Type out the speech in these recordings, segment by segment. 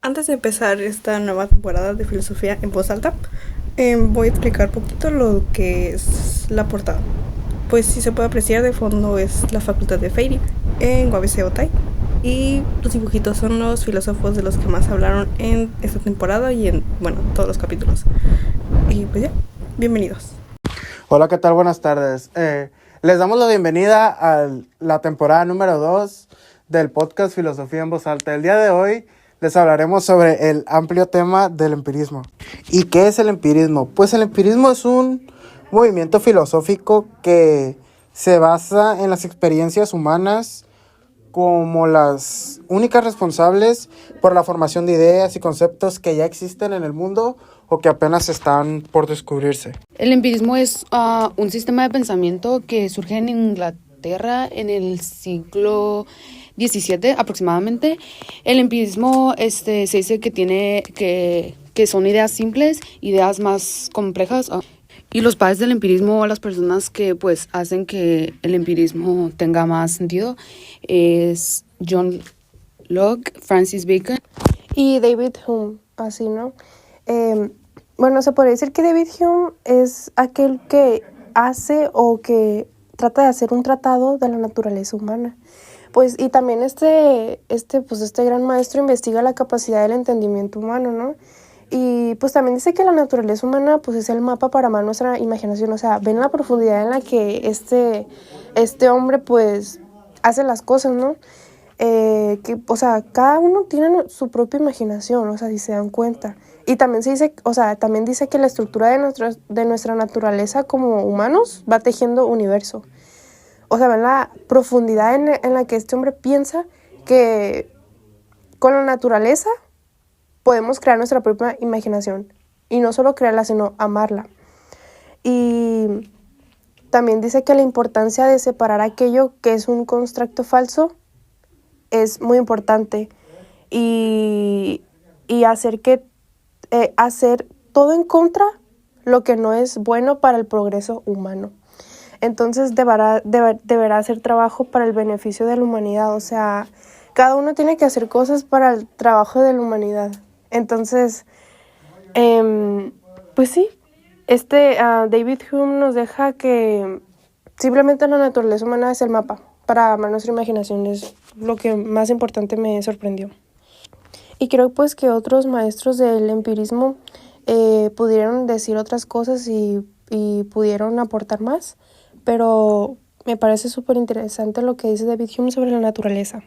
Antes de empezar esta nueva temporada de Filosofía en Voz Alta, voy a explicar un poquito lo que es la portada. Pues si se puede apreciar, de fondo es la Facultad de Feiri en UABC Otay. Y los dibujitos son los filósofos de los que más hablaron en esta temporada y en, todos los capítulos. Y pues ya, bienvenidos. Hola, ¿qué tal? Buenas tardes. Les damos la bienvenida a la temporada número 2 del podcast Filosofía en Voz Alta. El día de hoy les hablaremos sobre el amplio tema del empirismo. ¿Y qué es el empirismo? Pues el empirismo es un movimiento filosófico que se basa en las experiencias humanas como las únicas responsables por la formación de ideas y conceptos que ya existen en el mundo o que apenas están por descubrirse. El empirismo es un sistema de pensamiento que surge en Inglaterra en el siglo XVII aproximadamente. El empirismo se dice que son ideas simples, ideas más complejas. Y los padres del empirismo, las personas que pues hacen que el empirismo tenga más sentido, es John Locke, Francis Bacon y David Hume, así, ¿no? Se podría decir que David Hume es aquel que hace o que trata de hacer un tratado de la naturaleza humana. Pues, y también este gran maestro investiga la capacidad del entendimiento humano, ¿no? Y pues también dice que la naturaleza humana pues es el mapa para más nuestra imaginación, o sea, ven la profundidad en la que este hombre pues hace las cosas, ¿no? Cada uno tiene su propia imaginación, o sea, si se dan cuenta. Y también también dice que la estructura de nuestra naturaleza como humanos va tejiendo universo. O sea, ven la profundidad en la que este hombre piensa que con la naturaleza podemos crear nuestra propia imaginación. Y no solo crearla, sino amarla. Y también dice que la importancia de separar aquello que es un constructo falso es muy importante. Y hacer todo en contra lo que no es bueno para el progreso humano. Entonces deberá hacer trabajo para el beneficio de la humanidad. O sea, cada uno tiene que hacer cosas para el trabajo de la humanidad. Entonces, pues sí, David Hume nos deja que simplemente la naturaleza humana es el mapa para amar nuestra imaginación. Es lo que más importante me sorprendió. Y creo pues que otros maestros del empirismo pudieron decir otras cosas y pudieron aportar más, pero me parece súper interesante lo que dice David Hume sobre la naturaleza.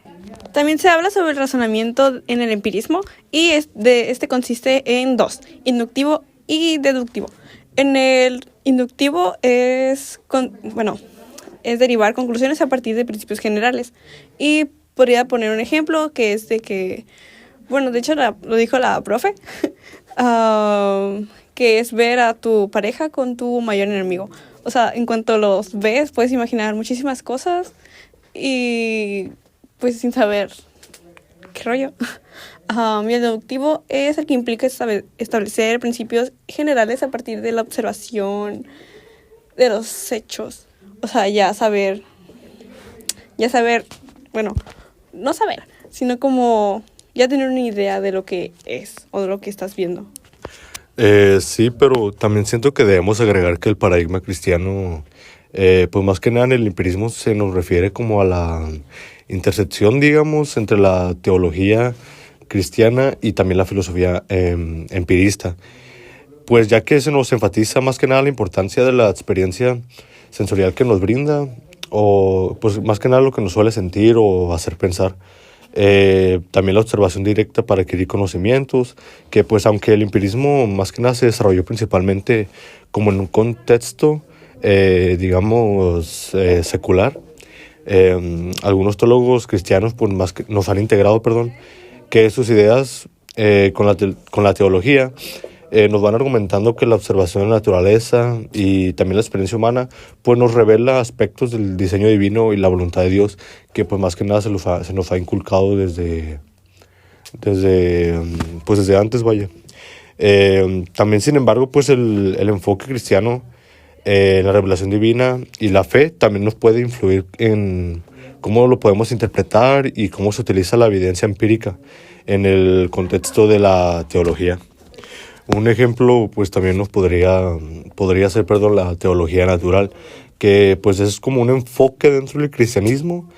También se habla sobre el razonamiento en el empirismo y este consiste en dos, inductivo y deductivo. En el inductivo es derivar conclusiones a partir de principios generales. Y podría poner un ejemplo que es de que, de hecho lo dijo la profe, que es ver a tu pareja con tu mayor enemigo. O sea, en cuanto los ves, puedes imaginar muchísimas cosas y pues sin saber qué rollo. Y el deductivo es el que implica establecer principios generales a partir de la observación de los hechos. O sea, no saber, sino como ya tener una idea de lo que es o de lo que estás viendo. Sí, pero también siento que debemos agregar que el paradigma cristiano, pues más que nada en el empirismo se nos refiere como a la intersección, digamos, entre la teología cristiana y también la filosofía empirista. Pues ya que se nos enfatiza más que nada la importancia de la experiencia sensorial que nos brinda, o pues más que nada lo que nos suele sentir o hacer pensar. También la observación directa para adquirir conocimientos, que pues aunque el empirismo más que nada se desarrolló principalmente como en un contexto secular, algunos teólogos cristianos pues nos han integrado que sus ideas con la teología nos van argumentando que la observación de la naturaleza y también la experiencia humana pues nos revela aspectos del diseño divino y la voluntad de Dios que pues más que nada se nos ha inculcado desde antes, vaya. También, sin embargo, pues el enfoque cristiano, la revelación divina y la fe también nos puede influir en cómo lo podemos interpretar y cómo se utiliza la evidencia empírica en el contexto de la teología. Un ejemplo pues también podría ser la teología natural, que pues es como un enfoque dentro del cristianismo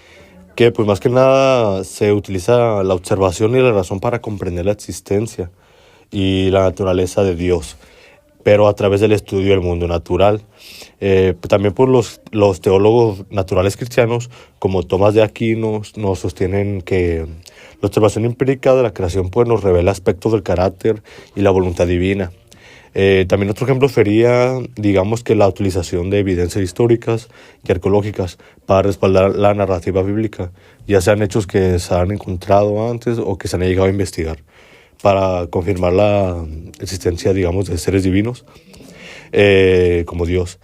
que pues más que nada se utiliza la observación y la razón para comprender la existencia y la naturaleza de Dios, pero a través del estudio del mundo natural. También por los teólogos naturales cristianos, como Tomás de Aquino, nos sostienen que la observación empírica de la creación pues, nos revela aspectos del carácter y la voluntad divina. También otro ejemplo sería, digamos, que la utilización de evidencias históricas y arqueológicas para respaldar la narrativa bíblica, ya sean hechos que se han encontrado antes o que se han llegado a investigar, para confirmar la existencia, digamos, de seres divinos como Dios.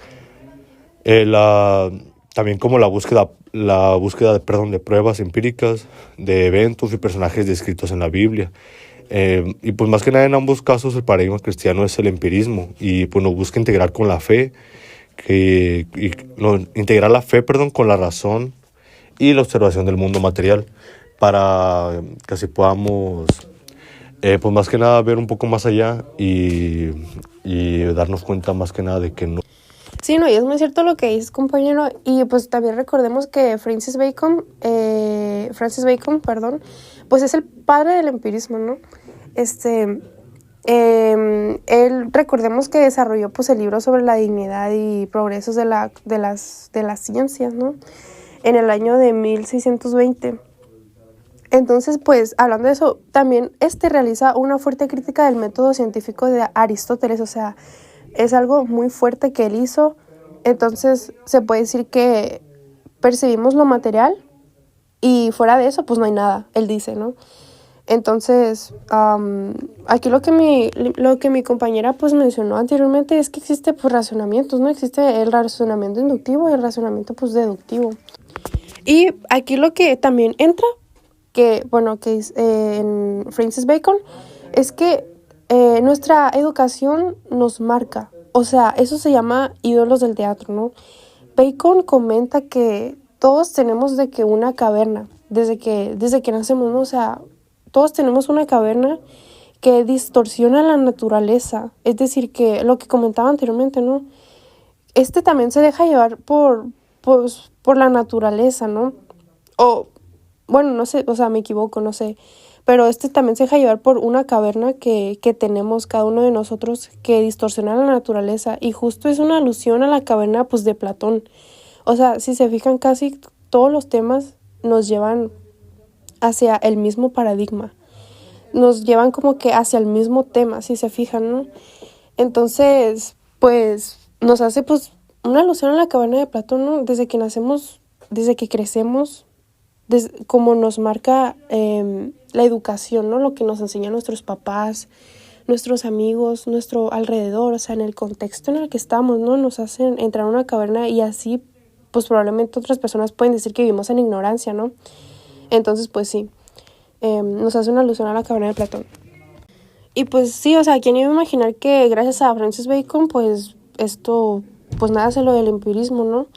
También como la búsqueda de pruebas empíricas de eventos y personajes descritos en la Biblia. Y pues más que nada en ambos casos el paradigma cristiano es el empirismo y pues nos busca integrar con la fe, integrar la fe, con la razón y la observación del mundo material para que así podamos pues más que nada ver un poco más allá y darnos cuenta más que nada de que no. Sí, no, y es muy cierto lo que dices, compañero, y pues también recordemos que Francis Bacon, pues es el padre del empirismo, ¿no? Él, recordemos que desarrolló pues el libro sobre la dignidad y progresos de las ciencias, ¿no? En el año de 1620. Entonces, pues, hablando de eso, también realiza una fuerte crítica del método científico de Aristóteles, o sea, es algo muy fuerte que él hizo. Entonces, se puede decir que percibimos lo material y fuera de eso, pues no hay nada, él dice, ¿no? Entonces, aquí lo que mi compañera pues mencionó anteriormente es que existe pues razonamientos, ¿no? Existe el razonamiento inductivo y el razonamiento pues deductivo. Y aquí lo que también entra, que es en Francis Bacon, es que nuestra educación nos marca. O sea, eso se llama ídolos del teatro, ¿no? Bacon comenta que todos tenemos de que una caverna, desde que nacemos, ¿no? O sea, todos tenemos una caverna que distorsiona la naturaleza. Es decir, que lo que comentaba anteriormente, ¿no? También se deja llevar por la naturaleza, ¿no? O, bueno, no sé, o sea, me equivoco, no sé. Pero también se deja llevar por una caverna que tenemos cada uno de nosotros que distorsiona la naturaleza. Y justo es una alusión a la caverna, pues, de Platón. O sea, si se fijan, casi todos los temas nos llevan hacia el mismo paradigma. Nos llevan como que hacia el mismo tema, si se fijan, ¿no? Entonces, pues, nos hace, pues, una alusión a la caverna de Platón, ¿no? Desde que nacemos, desde que crecemos, como nos marca la educación, ¿no? Lo que nos enseñan nuestros papás, nuestros amigos, nuestro alrededor, o sea, en el contexto en el que estamos, ¿no? Nos hacen entrar a una caverna y así, pues probablemente otras personas pueden decir que vivimos en ignorancia, ¿no? Entonces, pues sí, nos hace una alusión a la caverna de Platón. Y pues sí, o sea, ¿quién iba a imaginar que gracias a Francis Bacon, pues esto, pues nada, hace lo del empirismo, ¿no?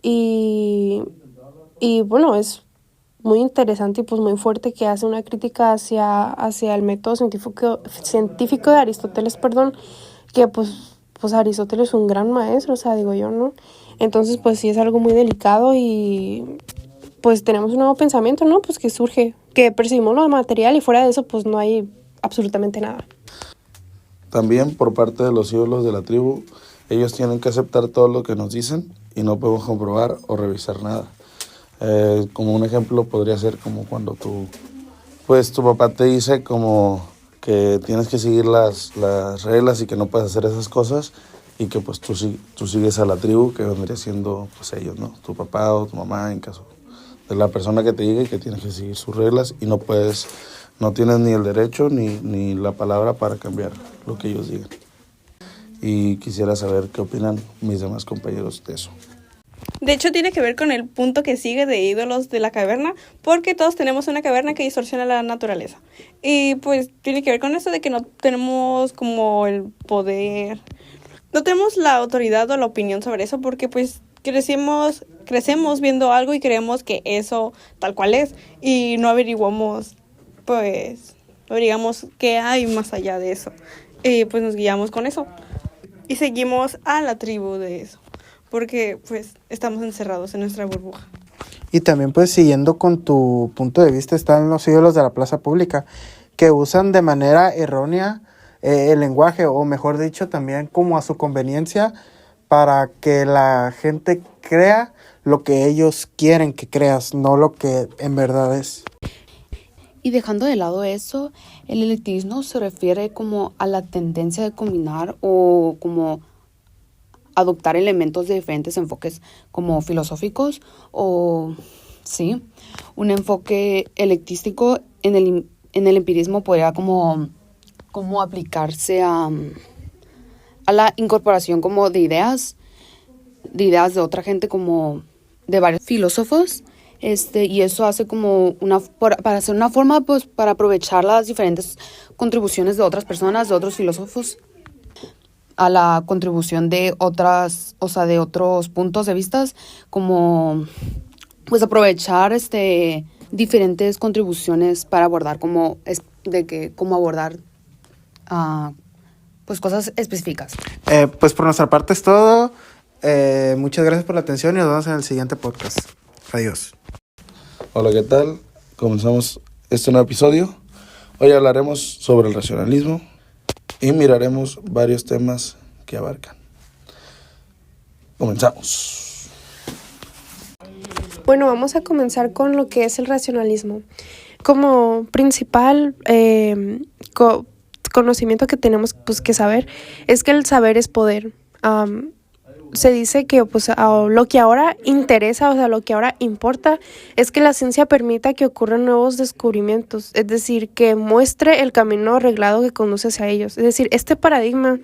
Y bueno, es muy interesante y pues muy fuerte que hace una crítica hacia el método científico de Aristóteles, que pues Aristóteles es un gran maestro, o sea, digo yo, ¿no? Entonces, pues sí es algo muy delicado y pues tenemos un nuevo pensamiento, ¿no? Pues que surge, que percibimos lo material y fuera de eso, pues no hay absolutamente nada. También por parte de los ídolos de la tribu, ellos tienen que aceptar todo lo que nos dicen y no podemos comprobar o revisar nada. Como un ejemplo podría ser como cuando tu papá te dice como que tienes que seguir las reglas y que no puedes hacer esas cosas y que pues tú sigues a la tribu que vendría siendo pues ellos, ¿no? Tu papá o tu mamá en caso de la persona que te diga y que tienes que seguir sus reglas y no tienes ni el derecho ni la palabra para cambiar lo que ellos digan. Y quisiera saber qué opinan mis demás compañeros de eso. De hecho, tiene que ver con el punto que sigue de ídolos de la caverna, porque todos tenemos una caverna que distorsiona la naturaleza. Y pues tiene que ver con eso de que no tenemos como el poder, no tenemos la autoridad o la opinión sobre eso, porque pues crecemos viendo algo y creemos que eso tal cual es y no averiguamos, pues, no averiguamos qué hay más allá de eso. Y pues nos guiamos con eso y seguimos a la tribu de eso, porque pues estamos encerrados en nuestra burbuja. Y también pues siguiendo con tu punto de vista están los ídolos de la plaza pública que usan de manera errónea el lenguaje, o mejor dicho también como a su conveniencia, para que la gente crea lo que ellos quieren que creas, no lo que en verdad es. Y dejando de lado eso, el elitismo se refiere como a la tendencia de combinar o como adoptar elementos de diferentes enfoques como filosóficos o, sí, un enfoque elitístico en el empirismo podría como aplicarse a la incorporación como de ideas de otra gente, como de varios filósofos, y eso hace como para hacer una forma pues para aprovechar las diferentes contribuciones de otras personas, de otros filósofos, a la contribución de otras, o sea, de otros puntos de vista, como pues aprovechar diferentes contribuciones para abordar cómo abordar pues cosas específicas. Pues por nuestra parte es todo. Muchas gracias por la atención y nos vemos en el siguiente podcast. Adiós. Hola, ¿qué tal? Comenzamos este nuevo episodio. Hoy hablaremos sobre el racionalismo y miraremos varios temas que abarcan. Comenzamos. Bueno, vamos a comenzar con lo que es el racionalismo. Como principal conocimiento que tenemos pues, que saber es que el saber es poder. Se dice que pues, lo que ahora interesa, o sea, lo que ahora importa es que la ciencia permita que ocurran nuevos descubrimientos, es decir, que muestre el camino arreglado que conduce hacia ellos. Es decir, este paradigma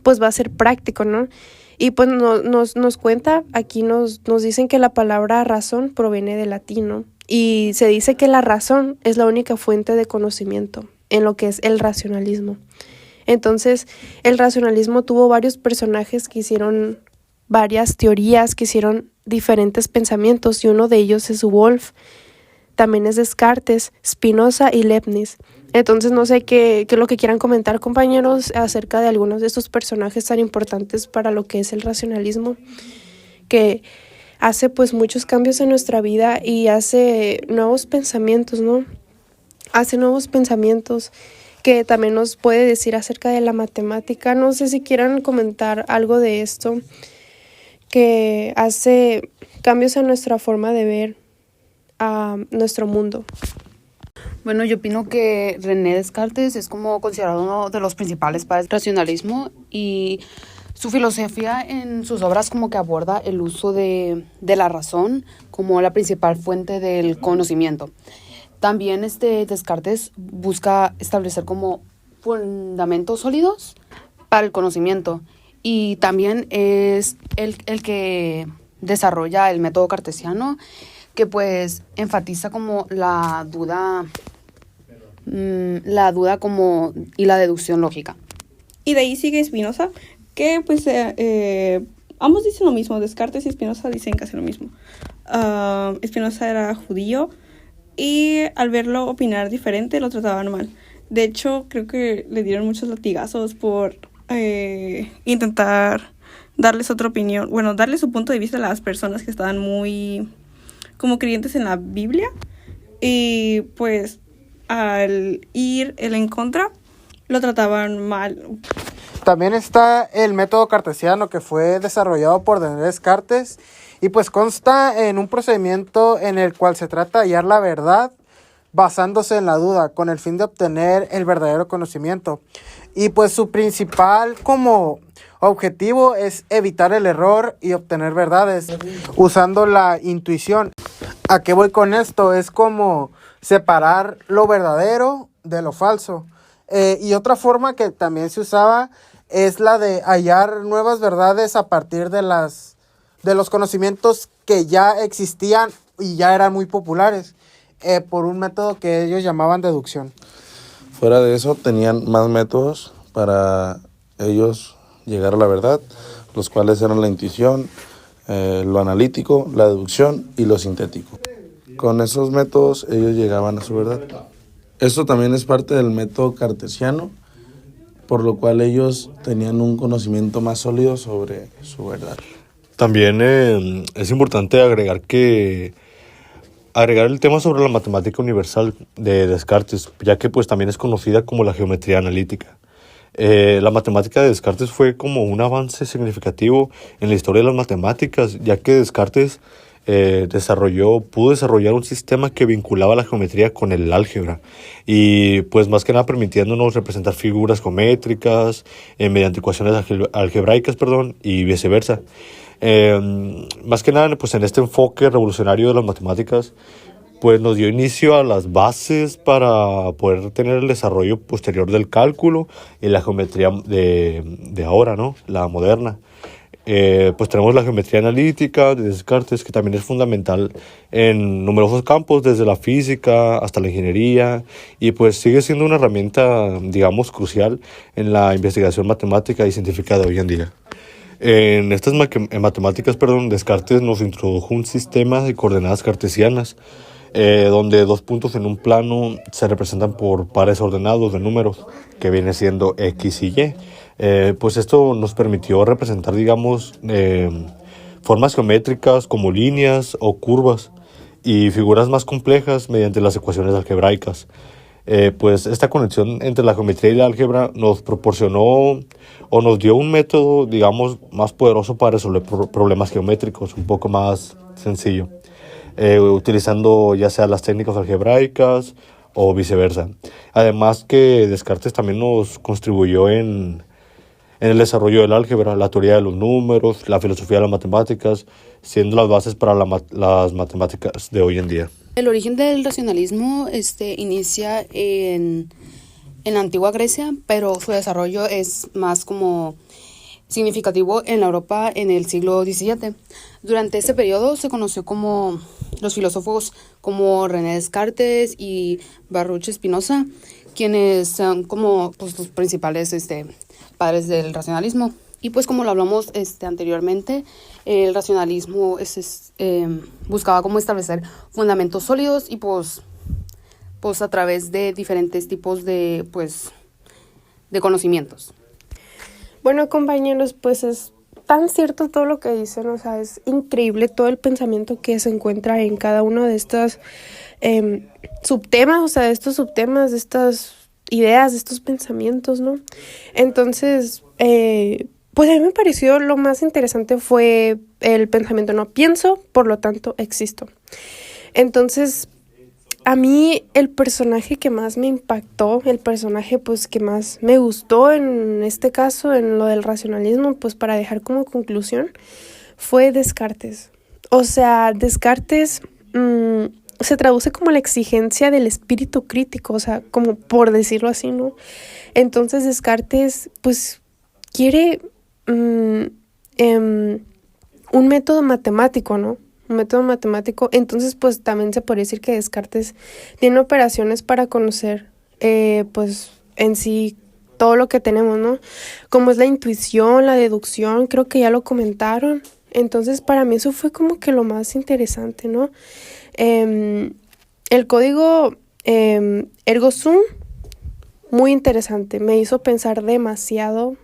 pues va a ser práctico, ¿no? Y pues nos cuenta, aquí nos dicen que la palabra razón proviene del latín, ¿no? Y se dice que la razón es la única fuente de conocimiento en lo que es el racionalismo. Entonces, el racionalismo tuvo varios personajes que hicieron varias teorías, que hicieron diferentes pensamientos, y uno de ellos es Wolff, también es Descartes, Spinoza y Leibniz. Entonces no sé qué es lo que quieran comentar, compañeros, acerca de algunos de estos personajes tan importantes para lo que es el racionalismo, que hace pues muchos cambios en nuestra vida y hace nuevos pensamientos, ¿no? Hace nuevos pensamientos que también nos puede decir acerca de la matemática. No sé si quieran comentar algo de esto, que hace cambios en nuestra forma de ver a nuestro mundo. Bueno, yo opino que René Descartes es como considerado uno de los principales padres del racionalismo, y su filosofía en sus obras como que aborda el uso de la razón como la principal fuente del conocimiento. También Descartes busca establecer como fundamentos sólidos para el conocimiento, y también es el que desarrolla el método cartesiano, que pues enfatiza como la duda como y la deducción lógica. Y de ahí sigue Spinoza, que pues ambos dicen lo mismo. Descartes y Spinoza dicen casi lo mismo. Spinoza era judío y al verlo opinar diferente lo trataban mal. De hecho, creo que le dieron muchos latigazos por intentar darles otra opinión, bueno, darle su punto de vista a las personas que estaban muy como creyentes en la Biblia, y pues al ir él en contra lo trataban mal. También está el método cartesiano, que fue desarrollado por René Descartes y pues consta en un procedimiento en el cual se trata de hallar la verdad basándose en la duda con el fin de obtener el verdadero conocimiento. Y pues su principal como objetivo es evitar el error y obtener verdades usando la intuición. ¿A qué voy con esto? Es como separar lo verdadero de lo falso. Y otra forma que también se usaba es la de hallar nuevas verdades a partir de los conocimientos que ya existían y ya eran muy populares, por un método que ellos llamaban deducción. Fuera de eso, tenían más métodos para ellos llegar a la verdad, los cuales eran la intuición, lo analítico, la deducción y lo sintético. Con esos métodos ellos llegaban a su verdad. Esto también es parte del método cartesiano, por lo cual ellos tenían un conocimiento más sólido sobre su verdad. También es importante agregar el tema sobre la matemática universal de Descartes, ya que pues también es conocida como la geometría analítica. La matemática de Descartes fue como un avance significativo en la historia de las matemáticas, ya que Descartes pudo desarrollar un sistema que vinculaba la geometría con el álgebra y pues más que nada permitiéndonos representar figuras geométricas mediante ecuaciones algebraicas, y viceversa. Más que nada pues en este enfoque revolucionario de las matemáticas pues nos dio inicio a las bases para poder tener el desarrollo posterior del cálculo y la geometría de ahora, ¿no? La moderna. Pues tenemos la geometría analítica de Descartes, que también es fundamental en numerosos campos, desde la física hasta la ingeniería, y pues sigue siendo una herramienta, digamos, crucial en la investigación matemática y científica de hoy en día. En estas matemáticas, Descartes nos introdujo un sistema de coordenadas cartesianas, donde dos puntos en un plano se representan por pares ordenados de números, que viene siendo X y Y. Pues esto nos permitió representar, digamos, formas geométricas como líneas o curvas y figuras más complejas mediante las ecuaciones algebraicas. Pues esta conexión entre la geometría y la álgebra nos proporcionó o nos dio un método, digamos, más poderoso para resolver problemas geométricos, un poco más sencillo, utilizando ya sea las técnicas algebraicas o viceversa. Además que Descartes también nos contribuyó en el desarrollo del álgebra, la teoría de los números, la filosofía de las matemáticas, siendo las bases para las matemáticas de hoy en día. El origen del racionalismo inicia en la antigua Grecia, pero su desarrollo es más como significativo en la Europa en el siglo XVII. Durante este periodo se conoció como los filósofos como René Descartes y Baruch Spinoza, quienes son como pues, los principales padres del racionalismo. Y pues como lo hablamos anteriormente, el racionalismo buscaba como establecer fundamentos sólidos y pues a través de diferentes tipos de conocimientos. Bueno, compañeros, pues es tan cierto todo lo que dicen, o sea, es increíble todo el pensamiento que se encuentra en cada uno de estos subtemas, o sea, de estos subtemas, de estas ideas, de estos pensamientos, ¿no? Entonces, pues a mí me pareció lo más interesante fue el pensamiento no pienso, por lo tanto existo. Entonces, a mí el personaje que más me impactó, el personaje pues que más me gustó en este caso, en lo del racionalismo, pues para dejar como conclusión, fue Descartes. O sea, Descartes se traduce como la exigencia del espíritu crítico, o sea, como por decirlo así, ¿no? Entonces Descartes pues quiere un método matemático, ¿no? Un método matemático. Entonces, pues también se podría decir que Descartes tiene operaciones para conocer, pues en sí todo lo que tenemos, ¿no? Como es la intuición, la deducción, creo que ya lo comentaron. Entonces, para mí eso fue como que lo más interesante, ¿no? El código ergo sum, muy interesante, me hizo pensar demasiado.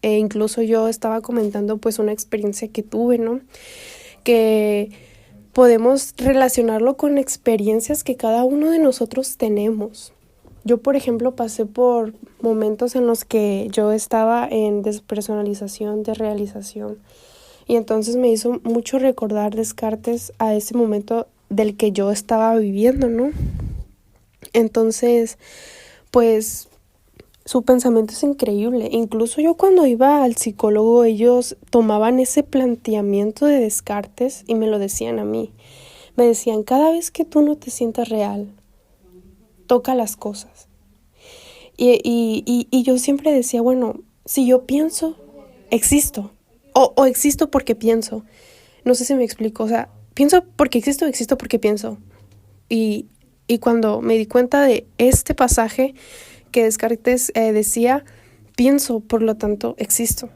Incluso yo estaba comentando pues una experiencia que tuve, ¿no? Que podemos relacionarlo con experiencias que cada uno de nosotros tenemos. Yo, por ejemplo, pasé por momentos en los que yo estaba en despersonalización, desrealización. Y entonces me hizo mucho recordar Descartes a ese momento del que yo estaba viviendo, ¿no? Entonces, pues su pensamiento es increíble. Incluso yo cuando iba al psicólogo, ellos tomaban ese planteamiento de Descartes y me lo decían a mí. Me decían, cada vez que tú no te sientas real, toca las cosas. Y yo siempre decía, bueno, si yo pienso, existo. O existo porque pienso. No sé si me explico. O sea, pienso porque existo porque pienso. Y cuando me di cuenta de este pasaje que Descartes decía, pienso, por lo tanto, existo.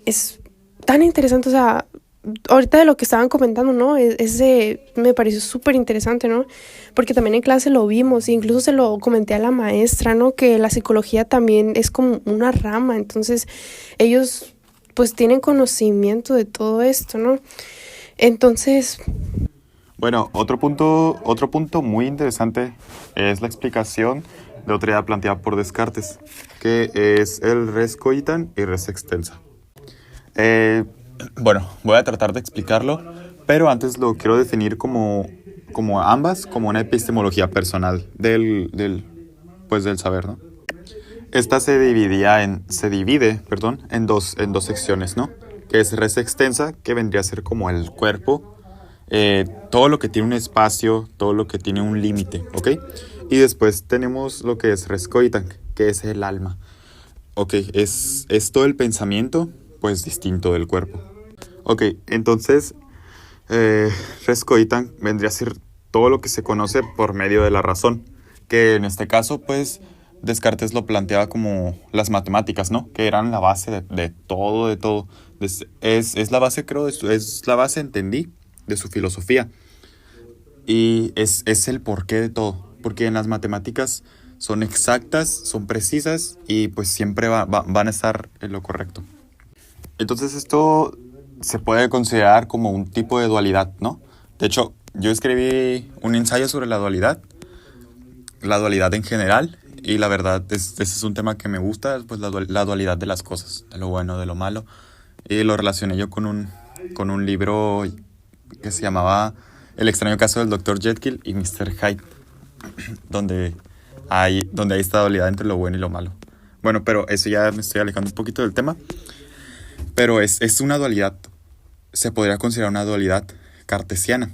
Es tan interesante, o sea, ahorita de lo que estaban comentando, ¿no? Me pareció súper interesante, ¿no? Porque también en clase lo vimos, e incluso se lo comenté a la maestra, ¿no? Que la psicología también es como una rama, entonces ellos pues tienen conocimiento de todo esto, ¿no? Entonces... Bueno, otro punto muy interesante es la explicación de otra idea planteada por Descartes, que es el res coitan y res extensa. Bueno, voy a tratar de explicarlo, pero antes lo quiero definir como ambas, como una epistemología personal del saber, ¿no? Esta se divide en dos secciones, ¿no? Que es res extensa, que vendría a ser como el cuerpo, todo lo que tiene un espacio, todo lo que tiene un límite, ¿ok? Y después tenemos lo que es res coitan, que es el alma. Ok, es todo el pensamiento, pues distinto del cuerpo. Ok, entonces, res coitan vendría a ser todo lo que se conoce por medio de la razón, que en este caso, pues, Descartes lo planteaba como las matemáticas, ¿no? Que eran la base de todo. Es la base, creo, es la base, entendí, de su filosofía. Y es el porqué de todo. Porque en las matemáticas son exactas, son precisas y pues siempre van a estar en lo correcto. Entonces esto se puede considerar como un tipo de dualidad, ¿no? De hecho, yo escribí un ensayo sobre la dualidad en general. Y la verdad, ese es un tema que me gusta, pues la dualidad de las cosas, de lo bueno, de lo malo. Y lo relacioné yo con un libro que se llamaba El extraño caso del Dr. Jekyll y Mr. Hyde, donde hay esta dualidad entre lo bueno y lo malo. Bueno, pero eso ya me estoy alejando un poquito del tema. Pero es una dualidad, se podría considerar una dualidad cartesiana.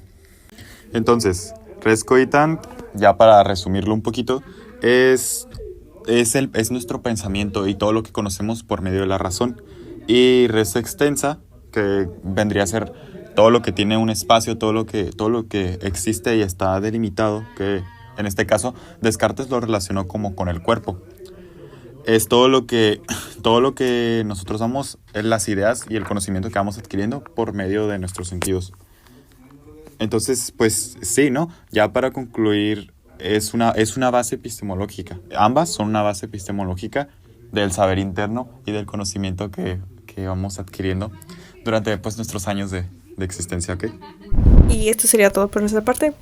Entonces, res coitan, ya para resumirlo un poquito, es nuestro pensamiento y todo lo que conocemos por medio de la razón. Y res extensa, que vendría a ser todo lo que tiene un espacio, todo lo que existe y está delimitado, que en este caso Descartes lo relacionó como con el cuerpo. Es todo lo que nosotros somos, es las ideas y el conocimiento que vamos adquiriendo por medio de nuestros sentidos. Entonces, pues sí, ¿no? Ya para concluir, es una base epistemológica. Ambas son una base epistemológica del saber interno y del conocimiento que vamos adquiriendo durante pues, nuestros años de existencia, ¿ok? Y esto sería todo por nuestra parte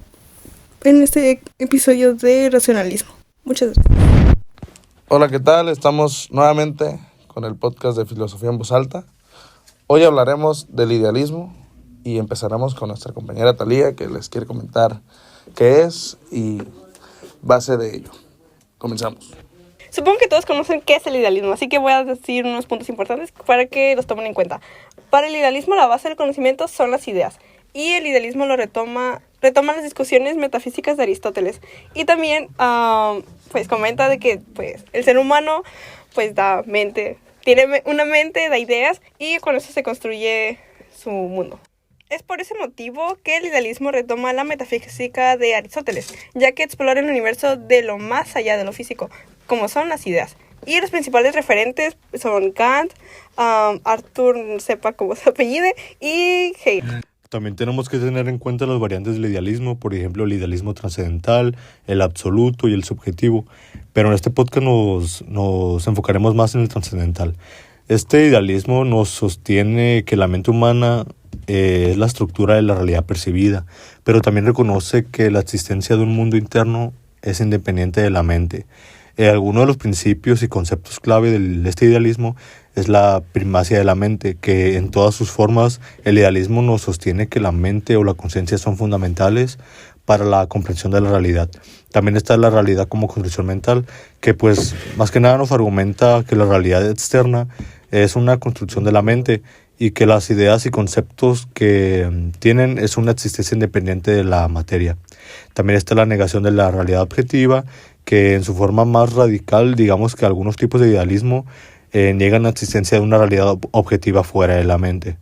en este episodio de Racionalismo. Muchas gracias. Hola, ¿qué tal? Estamos nuevamente con el podcast de Filosofía en Voz Alta. Hoy hablaremos del idealismo y empezaremos con nuestra compañera Talía, que les quiere comentar qué es y base de ello. Comenzamos. Supongo que todos conocen qué es el idealismo, así que voy a decir unos puntos importantes para que los tomen en cuenta. Para el idealismo, la base del conocimiento son las ideas, y el idealismo lo retoma las discusiones metafísicas de Aristóteles. Y también, pues comenta de que pues, el ser humano pues tiene una mente, da ideas, y con eso se construye su mundo. Es por ese motivo que el idealismo retoma la metafísica de Aristóteles, ya que explora el universo de lo más allá de lo físico, como son las ideas. Y los principales referentes son Kant, Arthur, no sepa cómo se apellide, y Hegel. También tenemos que tener en cuenta las variantes del idealismo, por ejemplo, el idealismo trascendental, el absoluto y el subjetivo, pero en este podcast nos enfocaremos más en el trascendental. Este idealismo nos sostiene que la mente humana es la estructura de la realidad percibida, pero también reconoce que la existencia de un mundo interno es independiente de la mente. Algunos de los principios y conceptos clave de este idealismo es la primacia de la mente, que en todas sus formas el idealismo nos sostiene que la mente o la conciencia son fundamentales para la comprensión de la realidad. También está la realidad como construcción mental, que pues más que nada nos argumenta que la realidad externa es una construcción de la mente y que las ideas y conceptos que tienen es una existencia independiente de la materia. También está la negación de la realidad objetiva, que en su forma más radical, digamos que algunos tipos de idealismo niegan la existencia de una realidad objetiva fuera de la mente.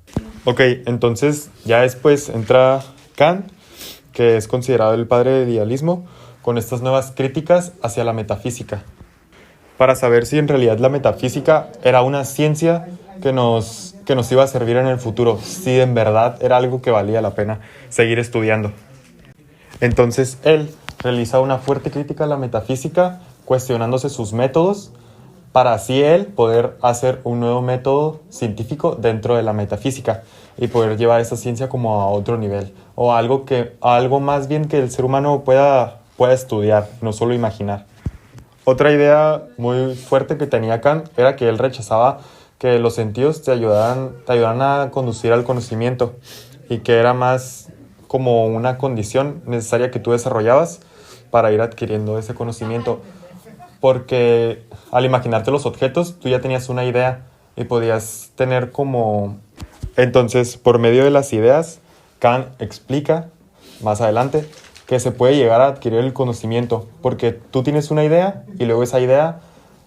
Ok, entonces ya después entra Kant, que es considerado el padre del idealismo, con estas nuevas críticas hacia la metafísica, para saber si en realidad la metafísica era una ciencia que nos que nos iba a servir en el futuro, si en verdad era algo que valía la pena seguir estudiando. Entonces él realiza una fuerte crítica a la metafísica, cuestionándose sus métodos, para así él poder hacer un nuevo método científico dentro de la metafísica y poder llevar esa ciencia como a otro nivel, o algo más bien que el ser humano pueda estudiar, no solo imaginar. Otra idea muy fuerte que tenía Kant era que él rechazaba que los sentidos te ayudaran a conducir al conocimiento, y que era más como una condición necesaria que tú desarrollabas para ir adquiriendo ese conocimiento, porque al imaginarte los objetos tú ya tenías una idea y podías tener como... Entonces, por medio de las ideas, Kant explica más adelante que se puede llegar a adquirir el conocimiento, porque tú tienes una idea y luego esa idea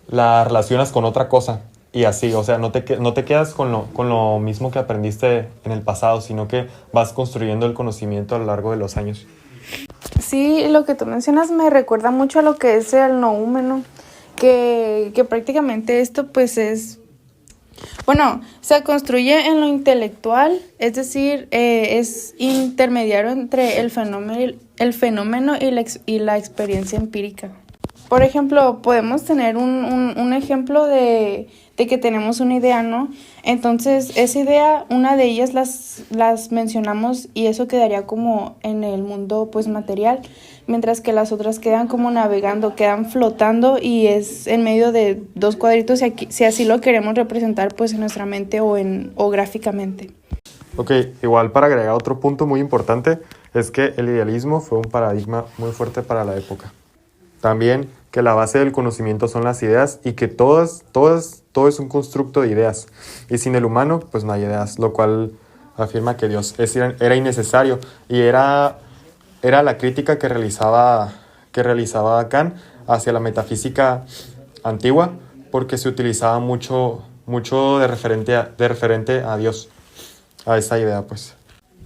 la relacionas con otra cosa, y así, o sea, no te quedas con lo mismo que aprendiste en el pasado, sino que vas construyendo el conocimiento a lo largo de los años. Sí, lo que tú mencionas me recuerda mucho a lo que es el noúmeno, que prácticamente esto pues es... Bueno, se construye en lo intelectual, es decir, es intermediario entre el fenómeno y la experiencia empírica. Por ejemplo, podemos tener un ejemplo de que tenemos una idea, ¿no? Entonces, esa idea, una de ellas las mencionamos y eso quedaría como en el mundo pues material, mientras que las otras quedan como navegando, quedan flotando y es en medio de dos cuadritos si así lo queremos representar pues en nuestra mente o gráficamente. Ok, igual para agregar otro punto muy importante es que el idealismo fue un paradigma muy fuerte para la época. También que la base del conocimiento son las ideas y que todo es un constructo de ideas. Y sin el humano, pues no hay ideas, lo cual afirma que Dios era innecesario. Y era la crítica que realizaba Kant hacia la metafísica antigua, porque se utilizaba mucho de referente a Dios, a esa idea, pues.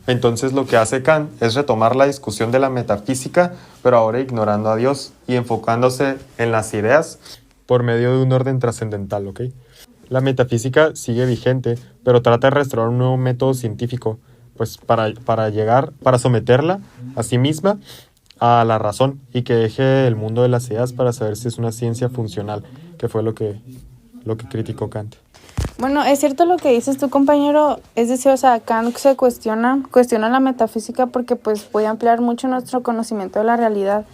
Entonces lo que hace Kant es retomar la discusión de la metafísica, pero ahora ignorando a Dios y enfocándose en las ideas por medio de un orden trascendental, ¿ok? La metafísica sigue vigente, pero trata de restaurar un nuevo método científico, pues para someterla a sí misma a la razón y que deje el mundo de las ideas para saber si es una ciencia funcional, que fue lo que criticó Kant. Bueno, es cierto lo que dices tú, compañero, es decir, o sea, Kant se cuestiona la metafísica porque pues puede ampliar mucho nuestro conocimiento de la realidad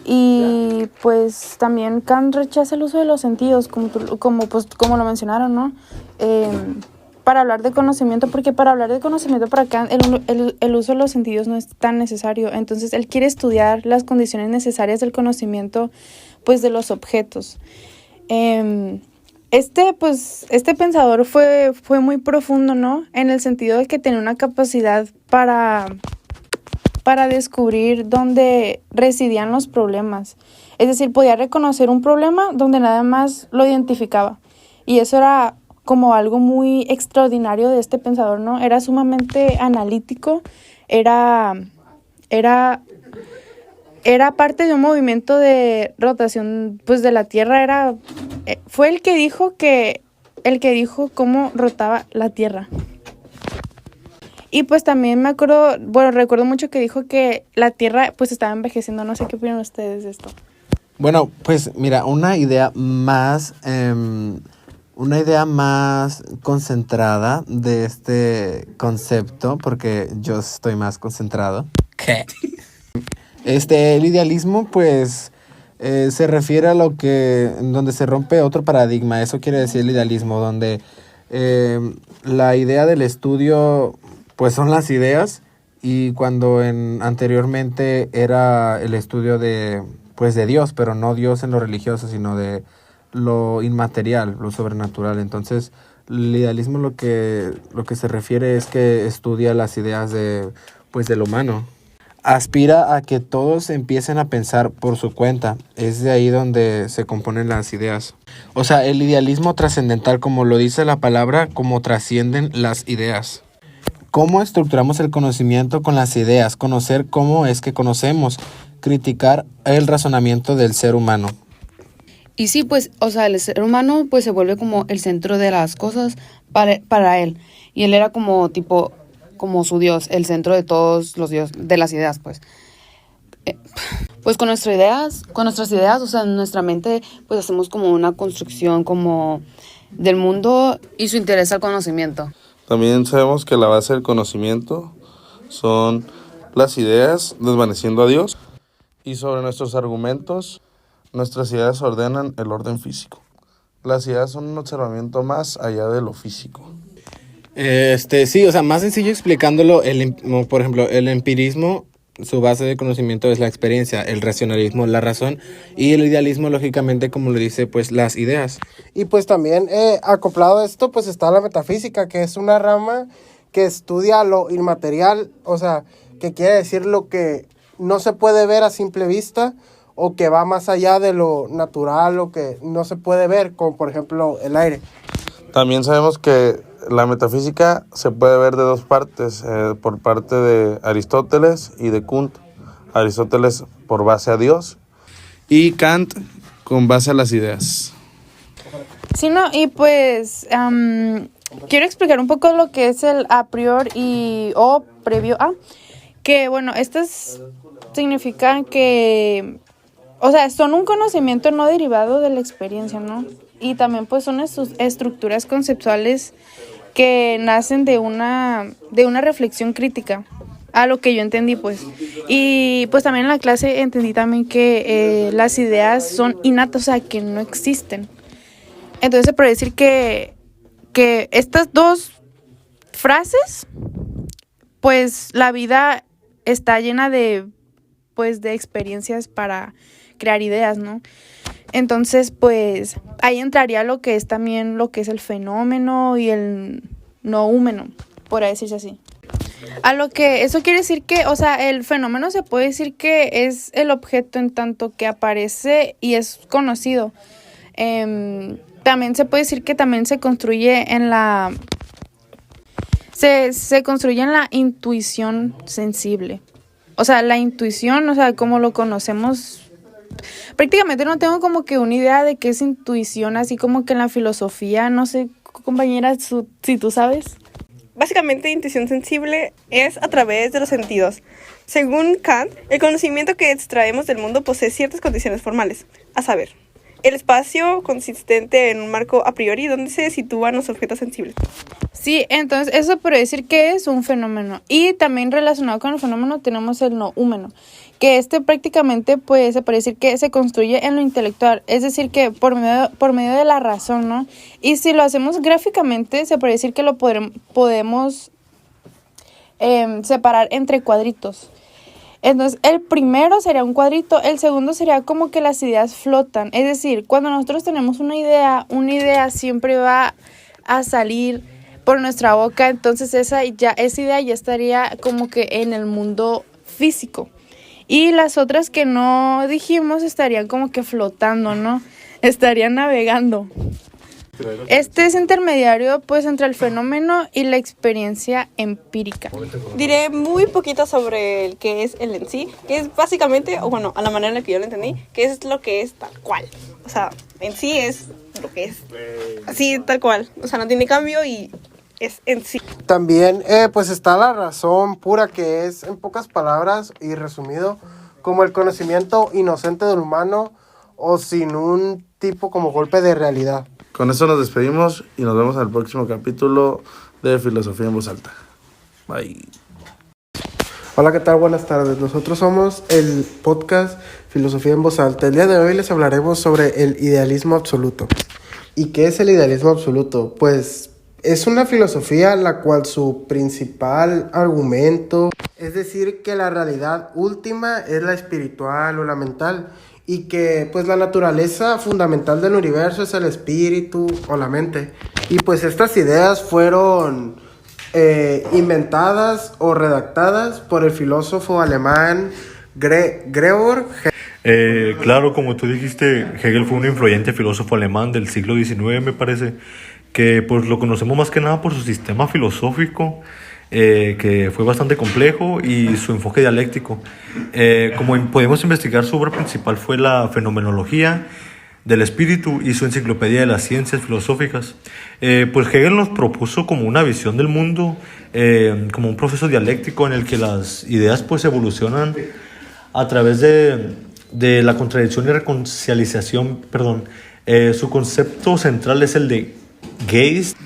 y pues también Kant rechaza el uso de los sentidos, como lo mencionaron, ¿no? Para hablar de conocimiento, porque para hablar de conocimiento para Kant el uso de los sentidos no es tan necesario, entonces él quiere estudiar las condiciones necesarias del conocimiento pues de los objetos. Este pensador fue muy profundo, ¿no? En el sentido de que tenía una capacidad para descubrir dónde residían los problemas. Es decir, podía reconocer un problema donde nada más lo identificaba. Y eso era como algo muy extraordinario de este pensador, ¿no? Era sumamente analítico, era parte de un movimiento de rotación pues de la Tierra, fue el que dijo cómo rotaba la Tierra. Y pues también recuerdo mucho que dijo que la Tierra pues estaba envejeciendo, no sé qué opinan ustedes de esto. Bueno, pues mira, una idea más concentrada de este concepto, porque yo estoy más concentrado. ¿Qué? El idealismo, pues, se refiere a donde se rompe otro paradigma. Eso quiere decir el idealismo, donde la idea del estudio, pues, son las ideas, y cuando anteriormente era el estudio de Dios, pero no Dios en lo religioso, sino de lo inmaterial, lo sobrenatural. Entonces, el idealismo lo que se refiere es que estudia las ideas del humano. Aspira a que todos empiecen a pensar por su cuenta. Es de ahí donde se componen las ideas. O sea, el idealismo trascendental, como lo dice la palabra, como trascienden las ideas. ¿Cómo estructuramos el conocimiento con las ideas? Conocer cómo es que conocemos. Criticar el razonamiento del ser humano. Y sí, pues, o sea, el ser humano pues se vuelve como el centro de las cosas para él. Y él era como tipo, como su Dios, el centro de todos los dioses, de las ideas, pues. Pues con nuestras ideas, o sea, en nuestra mente, pues hacemos como una construcción como del mundo y su interés al conocimiento. También sabemos que la base del conocimiento son las ideas desvaneciendo a Dios, y sobre nuestros argumentos, nuestras ideas ordenan el orden físico. Las ideas son un observamiento más allá de lo físico. Sí, o sea, más sencillo explicándolo, por ejemplo, el empirismo, su base de conocimiento es la experiencia, el racionalismo, la razón, y el idealismo, lógicamente, como lo dice, pues las ideas. Y pues también acoplado a esto, pues está la metafísica, que es una rama que estudia lo inmaterial, o sea, que quiere decir lo que no se puede ver a simple vista, o que va más allá de lo natural, o que no se puede ver, como por ejemplo el aire. También sabemos que la metafísica se puede ver de dos partes, por parte de Aristóteles y de Kant. Aristóteles por base a Dios y Kant con base a las ideas. Sí, no, y pues quiero explicar un poco lo que es el a priori o previo a, que bueno, estas significan que, o sea, son un conocimiento no derivado de la experiencia, ¿no? Y también pues son estructuras conceptuales que nacen de una reflexión crítica, a lo que yo entendí, pues. Y pues también en la clase entendí también que las ideas son innatas, o sea, que no existen. Entonces se puede decir que estas dos frases, pues la vida está llena de experiencias para crear ideas, ¿no? Entonces, pues, ahí entraría lo que es también lo que es el fenómeno y el noúmeno, por decirse así. A lo que eso quiere decir que, o sea, el fenómeno se puede decir que es el objeto en tanto que aparece y es conocido. También se puede decir que también se construye en la... Se construye en la intuición sensible. O sea, la intuición, o sea, como lo conocemos... Prácticamente no tengo como que una idea de qué es intuición, así como que en la filosofía, no sé, compañera, si tú sabes. Básicamente, intuición sensible es a través de los sentidos. Según Kant, el conocimiento que extraemos del mundo posee ciertas condiciones formales, a saber, el espacio consistente en un marco a priori donde se sitúan los objetos sensibles. Sí, entonces eso puede decir que es un fenómeno. Y también relacionado con el fenómeno tenemos el noúmeno, que prácticamente pues se puede decir que se construye en lo intelectual, es decir que por medio de la razón, ¿no? Y si lo hacemos gráficamente se puede decir que lo podemos separar entre cuadritos. Entonces el primero sería un cuadrito, el segundo sería como que las ideas flotan, es decir, cuando nosotros tenemos una idea siempre va a salir por nuestra boca, entonces esa idea ya estaría como que en el mundo físico. Y las otras que no dijimos estarían como que flotando, ¿no? Estarían navegando. Este es intermediario pues entre el fenómeno y la experiencia empírica. Diré muy poquito sobre el que es el en sí, que es básicamente, o bueno, a la manera en la que yo lo entendí, que es lo que es tal cual. O sea, en sí es lo que es, así tal cual. O sea, no tiene cambio y es en sí. También pues está la razón pura, que es en pocas palabras y resumido como el conocimiento inocente del humano o sin un tipo como golpe de realidad. Con eso nos despedimos y nos vemos en el próximo capítulo de Filosofía en Voz Alta. Bye. Hola, ¿qué tal? Buenas tardes. Nosotros somos el podcast Filosofía en Voz Alta. El día de hoy les hablaremos sobre el idealismo absoluto. ¿Y qué es el idealismo absoluto? Pues es una filosofía la cual su principal argumento es decir que la realidad última es la espiritual o la mental, y que pues la naturaleza fundamental del universo es el espíritu o la mente. Y pues estas ideas fueron inventadas o redactadas por el filósofo alemán Georg Hegel. Claro, como tú dijiste, Hegel fue un influyente filósofo alemán del siglo XIX, me parece, que pues lo conocemos más que nada por su sistema filosófico, que fue bastante complejo, y su enfoque dialéctico. Como podemos investigar, su obra principal fue la fenomenología, del espíritu y su enciclopedia de las ciencias filosóficas. Pues Hegel nos propuso como una visión del mundo, como un proceso dialéctico en el que las ideas pues evolucionan a través de la contradicción y reconciliación, perdón. Su concepto central es el de Geist,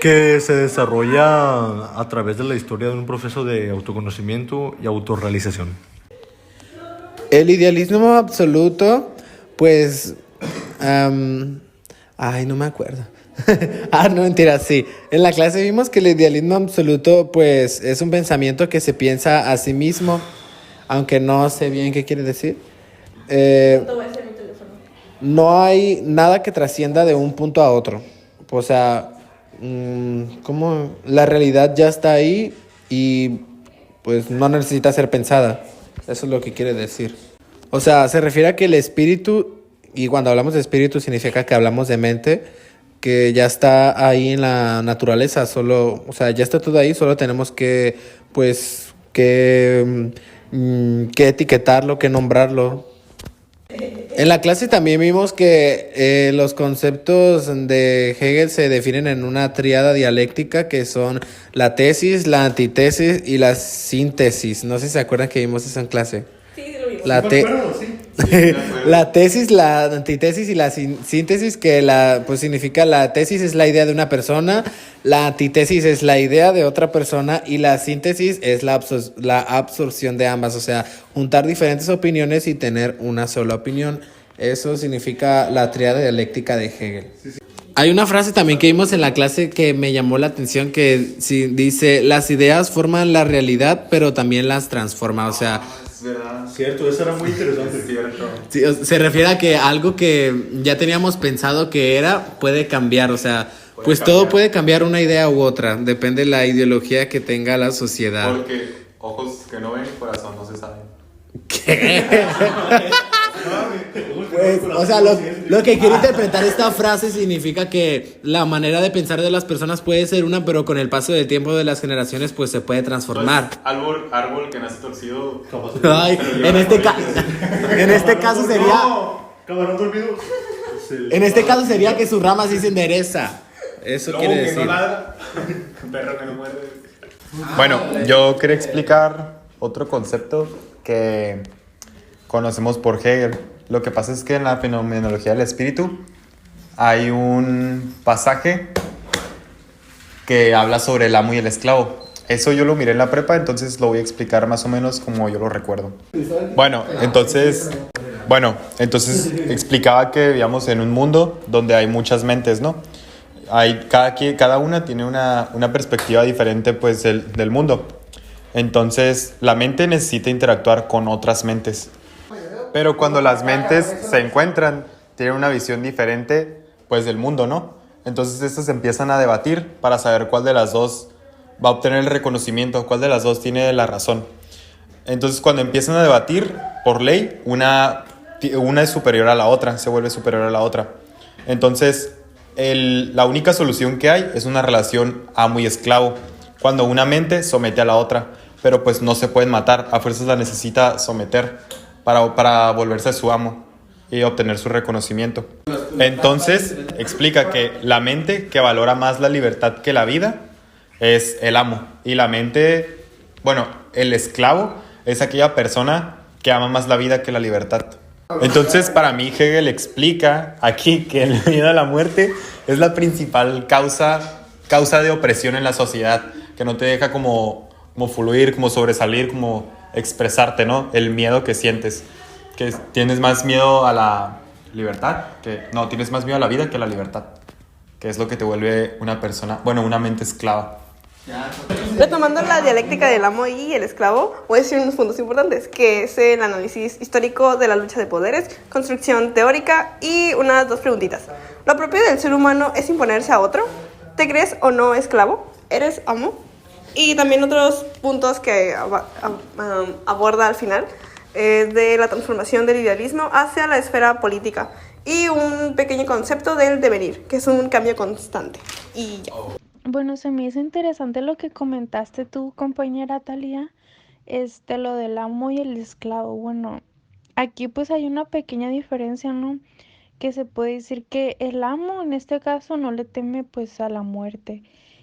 que se desarrolla a través de la historia de un proceso de autoconocimiento y autorrealización. El idealismo absoluto, pues... ay, no me acuerdo. No, mentira, sí. En la clase vimos que el idealismo absoluto, pues, es un pensamiento que se piensa a sí mismo, aunque no sé bien qué quiere decir. No hay nada que trascienda de un punto a otro. O sea, como la realidad ya está ahí y pues no necesita ser pensada. Eso es lo que quiere decir. O sea, se refiere a que el espíritu, y cuando hablamos de espíritu significa que hablamos de mente, que ya está ahí en la naturaleza, solo, o sea, ya está todo ahí, solo tenemos que, pues, que etiquetarlo, que nombrarlo. En la clase también vimos que los conceptos de Hegel se definen en una tríada dialéctica que son la tesis, la antítesis y la síntesis. No sé si se acuerdan que vimos eso en clase. Sí, lo vimos. La tesis, la antítesis y la síntesis, que pues significa la tesis es la idea de una persona, la antítesis es la idea de otra persona y la síntesis es la absorción de ambas, o sea, juntar diferentes opiniones y tener una sola opinión. Eso significa la tríada dialéctica de Hegel. Hay una frase también que vimos en la clase que me llamó la atención que dice, las ideas forman la realidad, pero también las transforman, o sea... ¿Verdad? Cierto, eso era muy interesante. Sí, se refiere a que algo que ya teníamos pensado que era puede cambiar, o sea, pues cambiar. Todo puede cambiar una idea u otra, depende de la ideología que tenga la sociedad. Porque ojos que no ven, corazón no se sabe. ¿Qué? Pues, o sea, lo que quiere interpretar esta frase significa que la manera de pensar de las personas puede ser una, pero con el paso del tiempo de las generaciones pues se puede transformar. Pues, árbol que nace torcido. Ay, en este caso sería... Camarón dormido. En este caso sería que su rama sí se endereza. Eso Lobo quiere que decir. no ladra. Perro que no muerde. Bueno, yo quería explicar otro concepto que conocemos por Hegel. Lo que pasa es que en la fenomenología del espíritu hay un pasaje que habla sobre el amo y el esclavo. Eso yo lo miré en la prepa, entonces lo voy a explicar más o menos como yo lo recuerdo. Bueno, entonces explicaba que vivíamos en un mundo donde hay muchas mentes, ¿no? Cada una tiene una perspectiva diferente pues del mundo. Entonces la mente necesita interactuar con otras mentes. Pero cuando las mentes se encuentran, tienen una visión diferente pues del mundo, ¿no? Entonces estas empiezan a debatir para saber cuál de las dos va a obtener el reconocimiento, cuál de las dos tiene la razón. Entonces cuando empiezan a debatir, por ley, una es superior a la otra, se vuelve superior a la otra. Entonces la única solución que hay es una relación amo y esclavo, cuando una mente somete a la otra, pero pues no se pueden matar, a fuerzas la necesita someter para volverse su amo y obtener su reconocimiento. Entonces explica que la mente que valora más la libertad que la vida es el amo, y la mente, el esclavo es aquella persona que ama más la vida que la libertad. Entonces para mí Hegel explica aquí que el miedo a la muerte es la principal causa de opresión en la sociedad, que no te deja como fluir, como sobresalir, como expresarte, ¿no? El miedo que sientes, que tienes más miedo a la libertad, tienes más miedo a la vida que a la libertad, que es lo que te vuelve una persona, una mente esclava. Retomando la dialéctica del amo y el esclavo, voy a decir unos puntos importantes, que es el análisis histórico de la lucha de poderes, construcción teórica y unas 2 preguntitas. ¿Lo propio del ser humano es imponerse a otro? ¿Te crees o no esclavo? ¿Eres amo? Y también otros puntos que aborda al final, de la transformación del idealismo hacia la esfera política y un pequeño concepto del devenir, que es un cambio constante. Y ya. Bueno, se me hizo interesante lo que comentaste tú, compañera Thalía, lo del amo y el esclavo. Bueno, aquí pues hay una pequeña diferencia, ¿no? que se puede decir que el amo en este caso no le teme pues a la muerte.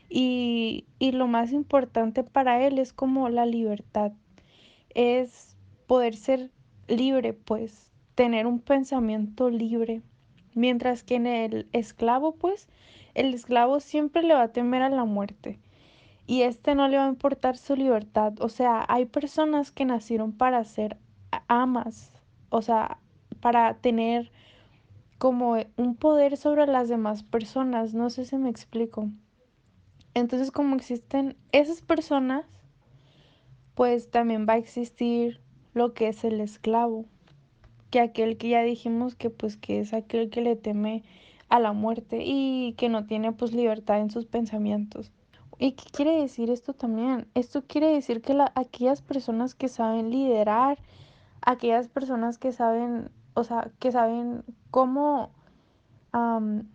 Y lo más importante para él es como la libertad, es poder ser libre, pues tener un pensamiento libre. Mientras que en el esclavo, pues el esclavo siempre le va a temer a la muerte y no le va a importar su libertad. O sea, hay personas que nacieron para ser amas, o sea, para tener como un poder sobre las demás personas. No sé si me explico. Entonces, como existen esas personas, pues también va a existir lo que es el esclavo, que aquel que ya dijimos que pues que es aquel que le teme a la muerte y que no tiene pues libertad en sus pensamientos. ¿Y qué quiere decir esto también? Esto quiere decir que aquellas personas que saben liderar, aquellas personas que saben, o sea, que saben am,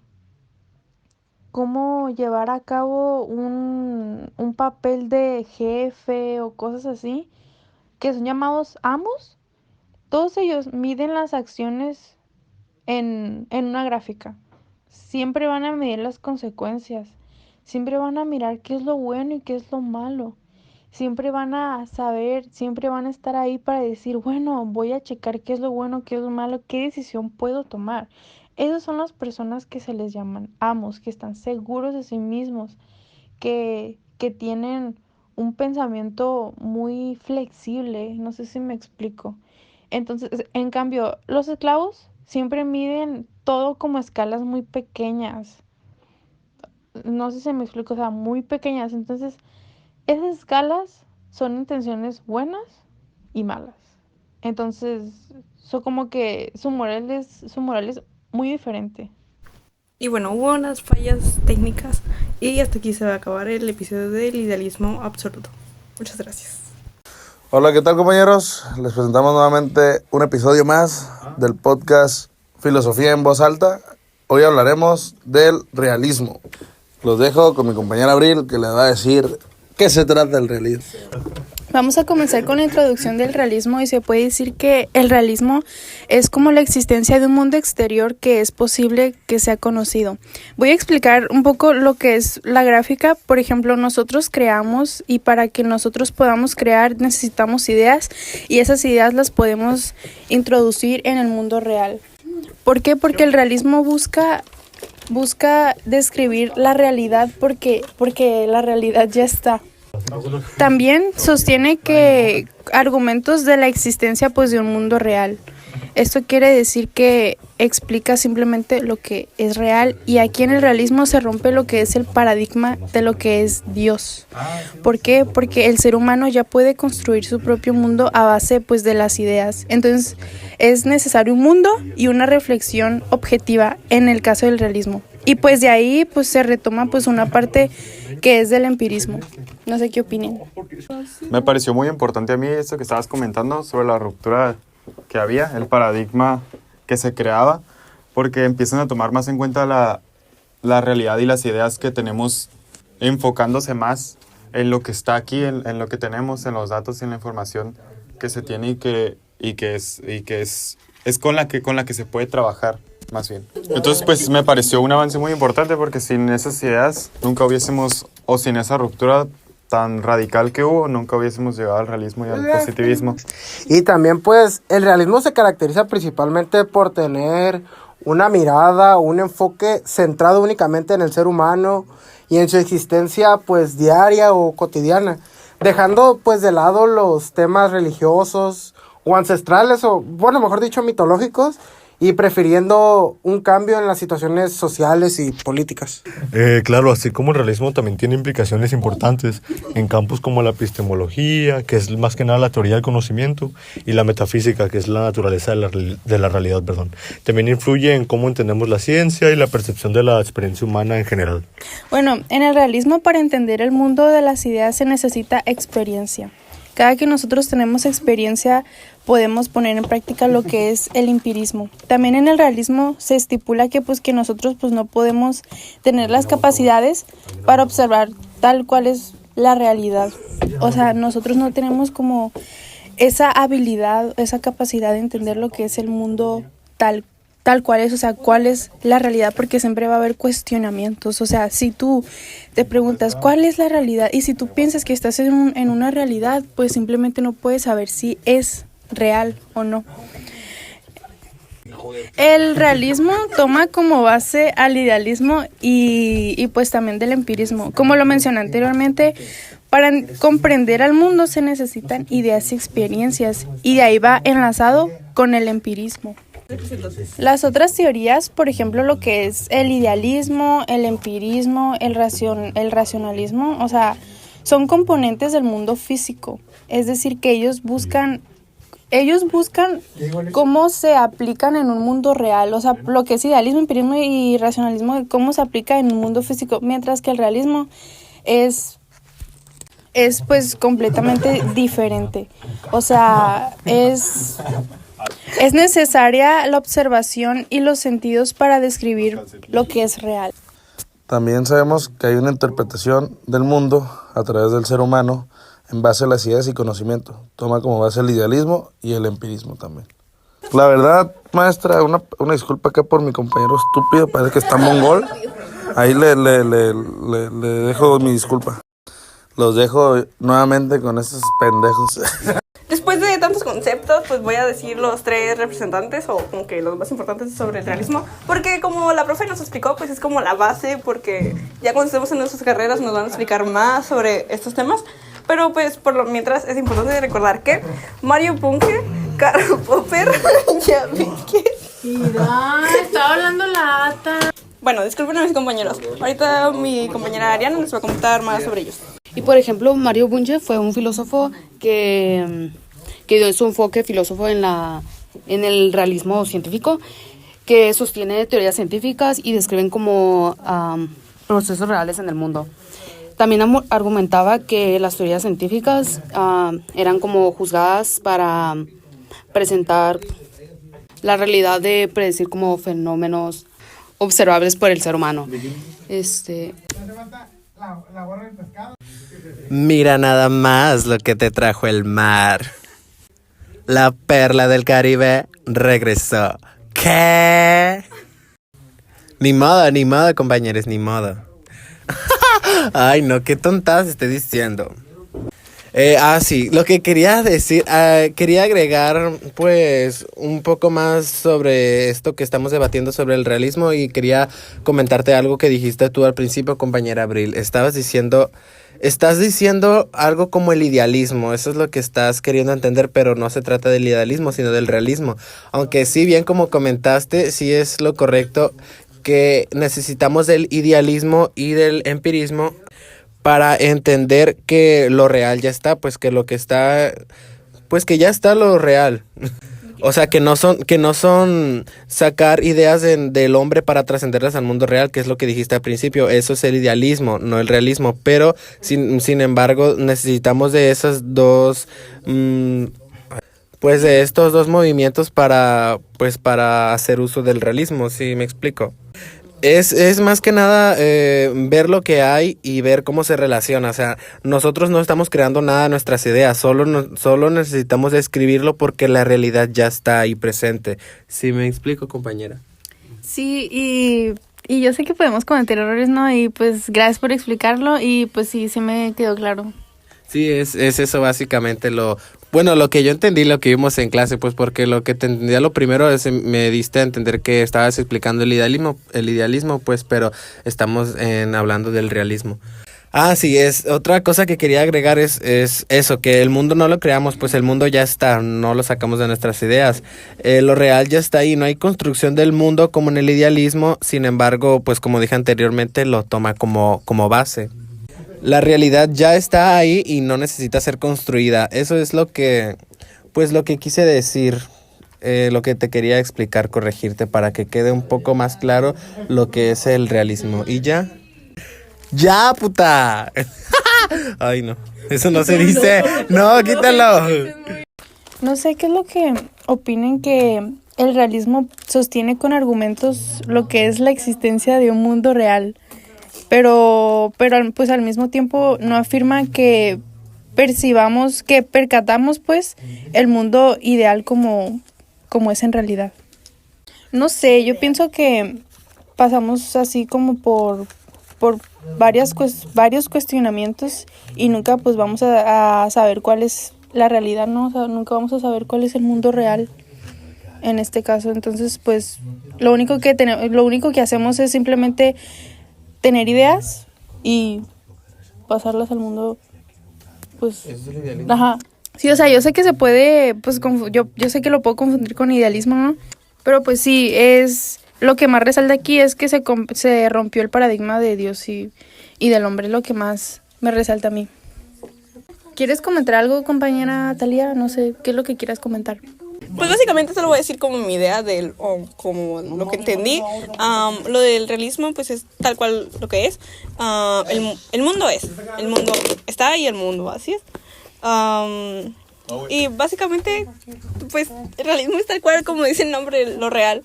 cómo llevar a cabo un papel de jefe o cosas así, que son llamados amos, todos ellos miden las acciones en una gráfica. Siempre van a medir las consecuencias. Siempre van a mirar qué es lo bueno y qué es lo malo. Siempre van a saber, siempre van a estar ahí para decir, bueno, voy a checar qué es lo bueno, qué es lo malo, qué decisión puedo tomar. Esas son las personas que se les llaman amos, que están seguros de sí mismos, que tienen un pensamiento muy flexible. No sé si me explico. Entonces, en cambio, los esclavos siempre miden todo como escalas muy pequeñas. No sé si me explico, o sea, muy pequeñas. Entonces, esas escalas son intenciones buenas y malas. Entonces, son como que su moral es muy diferente. Y bueno, hubo unas fallas técnicas y hasta aquí se va a acabar el episodio del idealismo absoluto. Muchas gracias. Hola, ¿qué tal, compañeros? Les presentamos nuevamente un episodio más del podcast Filosofía en Voz Alta. Hoy hablaremos del realismo. Los dejo con mi compañera Abril, que les va a decir qué se trata del realismo. Vamos a comenzar con la introducción del realismo y se puede decir que el realismo es como la existencia de un mundo exterior que es posible que sea conocido. Voy a explicar un poco lo que es la gráfica. Por ejemplo, nosotros creamos y para que nosotros podamos crear necesitamos ideas y esas ideas las podemos introducir en el mundo real. ¿Por qué? Porque el realismo busca describir la realidad porque la realidad ya está. También sostiene que argumentos de la existencia pues de un mundo real. Esto quiere decir que explica simplemente lo que es real y aquí en el realismo se rompe lo que es el paradigma de lo que es Dios. ¿Por qué? Porque el ser humano ya puede construir su propio mundo a base pues de las ideas. Entonces es necesario un mundo y una reflexión objetiva en el caso del realismo. Y pues de ahí pues se retoma pues una parte que es del empirismo. No sé qué opinen. Me pareció muy importante a mí esto que estabas comentando sobre la ruptura que había, el paradigma que se creaba, porque empiezan a tomar más en cuenta la realidad y las ideas que tenemos, enfocándose más en lo que está aquí, en lo que tenemos, en los datos y en la información que se tiene y que es con la que se puede trabajar más bien. Entonces pues me pareció un avance muy importante porque sin esas ideas nunca hubiésemos, o sin esa ruptura tan radical que hubo, nunca hubiésemos llegado al realismo y al positivismo. Y también pues el realismo se caracteriza principalmente por tener una mirada, un enfoque centrado únicamente en el ser humano y en su existencia pues diaria o cotidiana, dejando pues de lado los temas religiosos o ancestrales o bueno, mejor dicho mitológicos, y prefiriendo un cambio en las situaciones sociales y políticas. Claro, así como el realismo también tiene implicaciones importantes en campos como la epistemología, que es más que nada la teoría del conocimiento, y la metafísica, que es la naturaleza de la realidad. También influye en cómo entendemos la ciencia y la percepción de la experiencia humana en general. Bueno, en el realismo para entender el mundo de las ideas se necesita experiencia. Cada que nosotros tenemos experiencia, podemos poner en práctica lo que es el empirismo. También en el realismo se estipula que nosotros no podemos tener las capacidades para observar tal cual es la realidad. O sea, nosotros no tenemos como esa habilidad, esa capacidad de entender lo que es el mundo tal tal cual es, o sea, cuál es la realidad, porque siempre va a haber cuestionamientos. O sea, si tú te preguntas cuál es la realidad y si tú piensas que estás en una realidad, pues simplemente no puedes saber si es real o no. El realismo toma como base al idealismo y pues también del empirismo. Como lo mencioné anteriormente, para comprender al mundo se necesitan ideas y experiencias, y de ahí va enlazado con el empirismo. Las otras teorías, por ejemplo, lo que es el idealismo, el empirismo, el racionalismo, o sea, son componentes del mundo físico. Es decir, que ellos buscan cómo se aplican en un mundo real, o sea, lo que es idealismo, empirismo y racionalismo, cómo se aplica en un mundo físico, mientras que el realismo es pues completamente diferente. O sea, es necesaria la observación y los sentidos para describir lo que es real. También sabemos que hay una interpretación del mundo a través del ser humano en base a las ideas y conocimiento. Toma como base el idealismo y el empirismo también. La verdad, maestra, una disculpa acá por mi compañero estúpido, parece que está mongol. Ahí le dejo mi disculpa. Los dejo nuevamente con estos pendejos. Después de tantos conceptos, pues voy a decir los 3 representantes o como que los más importantes sobre el realismo, porque como la profe nos explicó, pues es como la base, porque ya cuando estemos en nuestras carreras nos van a explicar más sobre estos temas, pero pues por lo mientras es importante recordar que Mario Bunge, Karl Popper, ya vi que... Mira, estaba hablando la ata. Bueno, disculpen a mis compañeros, ahorita mi compañera Ariana les va a contar más sobre ellos. Y por ejemplo, Mario Bunge fue un filósofo que dio su enfoque filósofo en el realismo científico, que sostiene teorías científicas y describen como procesos reales en el mundo. También argumentaba que las teorías científicas eran como juzgadas para presentar la realidad de predecir como fenómenos observables por el ser humano. Mira nada más lo que te trajo el mar. La perla del Caribe regresó. ¿Qué? Ni modo, compañeros, ni modo. Ay, no, qué tontadas estoy diciendo. Sí, lo que quería decir, quería agregar pues un poco más sobre esto que estamos debatiendo sobre el realismo, y quería comentarte algo que dijiste tú al principio, compañera Abril. Estás diciendo algo como el idealismo, eso es lo que estás queriendo entender, pero no se trata del idealismo, sino del realismo. Aunque sí, bien como comentaste, sí es lo correcto que necesitamos del idealismo y del empirismo para entender que lo real ya está, pues que lo que está, pues que ya está lo real. O sea, que no son sacar ideas del hombre para trascenderlas al mundo real, que es lo que dijiste al principio. Eso es el idealismo, no el realismo. Pero, sin embargo, necesitamos de esas dos, pues de estos dos movimientos para hacer uso del realismo, ¿sí me explico? Es más que nada ver lo que hay y ver cómo se relaciona. O sea, nosotros no estamos creando nada de nuestras ideas, solo necesitamos describirlo porque la realidad ya está ahí presente. ¿Sí me explico, compañera? Sí, y yo sé que podemos cometer errores, ¿no? Y pues gracias por explicarlo y pues sí me quedó claro. Sí, es eso básicamente lo que yo entendí, lo que vimos en clase, pues porque lo que te entendía lo primero es, me diste a entender que estabas explicando el idealismo, pues, pero estamos hablando del realismo. Sí, es otra cosa que quería agregar es eso, que el mundo no lo creamos, pues el mundo ya está, no lo sacamos de nuestras ideas. Lo real ya está ahí, no hay construcción del mundo como en el idealismo, sin embargo, pues como dije anteriormente, lo toma como base. La realidad ya está ahí y no necesita ser construida. Eso es lo que quise decir, lo que te quería explicar, corregirte para que quede un poco más claro lo que es el realismo. ¿Y ya? ¡Ya, puta! Ay, no. Eso no se dice. No, quítalo. No sé qué es lo que opinen que el realismo sostiene con argumentos lo que es la existencia de un mundo real. Pero pues al mismo tiempo no afirma que percatamos pues el mundo ideal como es en realidad. No sé, yo pienso que pasamos así como por varios cuestionamientos y nunca pues vamos a saber cuál es la realidad, ¿no? O sea, nunca vamos a saber cuál es el mundo real en este caso. Entonces, pues lo único que hacemos es simplemente tener ideas y pasarlas al mundo, pues, ajá. Sí, o sea, yo sé que se puede, pues, yo sé que lo puedo confundir con idealismo, ¿no? Pero pues sí, lo que más resalta aquí es que se rompió el paradigma de Dios y del hombre, es lo que más me resalta a mí. ¿Quieres comentar algo, compañera Talía? No sé, ¿qué es lo que quieras comentar? Pues básicamente te lo voy a decir como mi idea como lo que entendí. Lo del realismo pues es tal cual lo que es. El mundo está y el mundo así es. Y básicamente pues el realismo es tal cual como dice el nombre, lo real.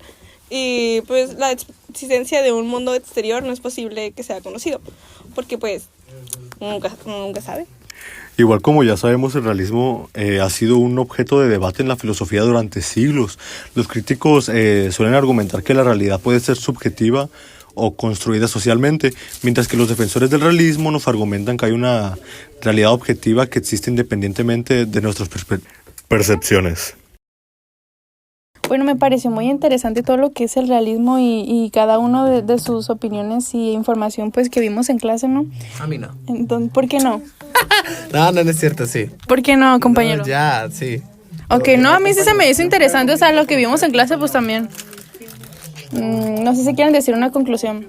Y pues la existencia de un mundo exterior no es posible que sea conocido, porque pues nunca sabe. Igual como ya sabemos, el realismo ha sido un objeto de debate en la filosofía durante siglos. Los críticos suelen argumentar que la realidad puede ser subjetiva o construida socialmente, mientras que los defensores del realismo nos argumentan que hay una realidad objetiva que existe independientemente de nuestras percepciones. Bueno, me pareció muy interesante todo lo que es el realismo y cada uno de sus opiniones y información pues que vimos en clase, ¿no? A mí no. Entonces, ¿por qué no? No es cierto, sí. ¿Por qué no, compañero? No, ya, sí. Ok, no, a mí sí se me hizo interesante, o sea, lo que vimos en clase pues también. No sé si quieren decir una conclusión.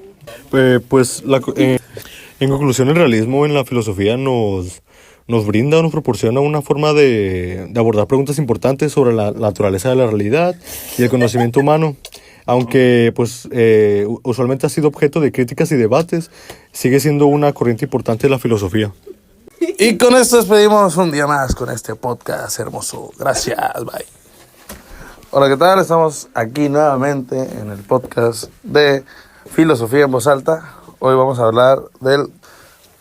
En conclusión, el realismo en la filosofía nos brinda o nos proporciona una forma de abordar preguntas importantes sobre la naturaleza de la realidad y el conocimiento humano. Aunque pues usualmente ha sido objeto de críticas y debates, sigue siendo una corriente importante de la filosofía. Y con esto despedimos un día más con este podcast hermoso. Gracias, bye. Hola, ¿qué tal? Estamos aquí nuevamente en el podcast de Filosofía en Voz Alta. Hoy vamos a hablar del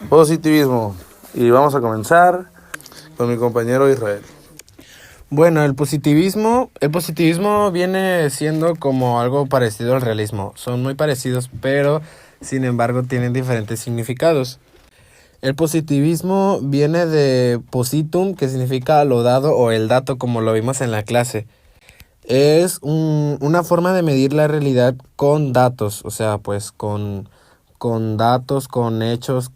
positivismo y vamos a comenzar con mi compañero Israel. Bueno, el positivismo viene siendo como algo parecido al realismo. Son muy parecidos, pero sin embargo tienen diferentes significados. El positivismo viene de positum, que significa lo dado o el dato, como lo vimos en la clase. Es una forma de medir la realidad con datos, o sea, pues con datos, con hechos,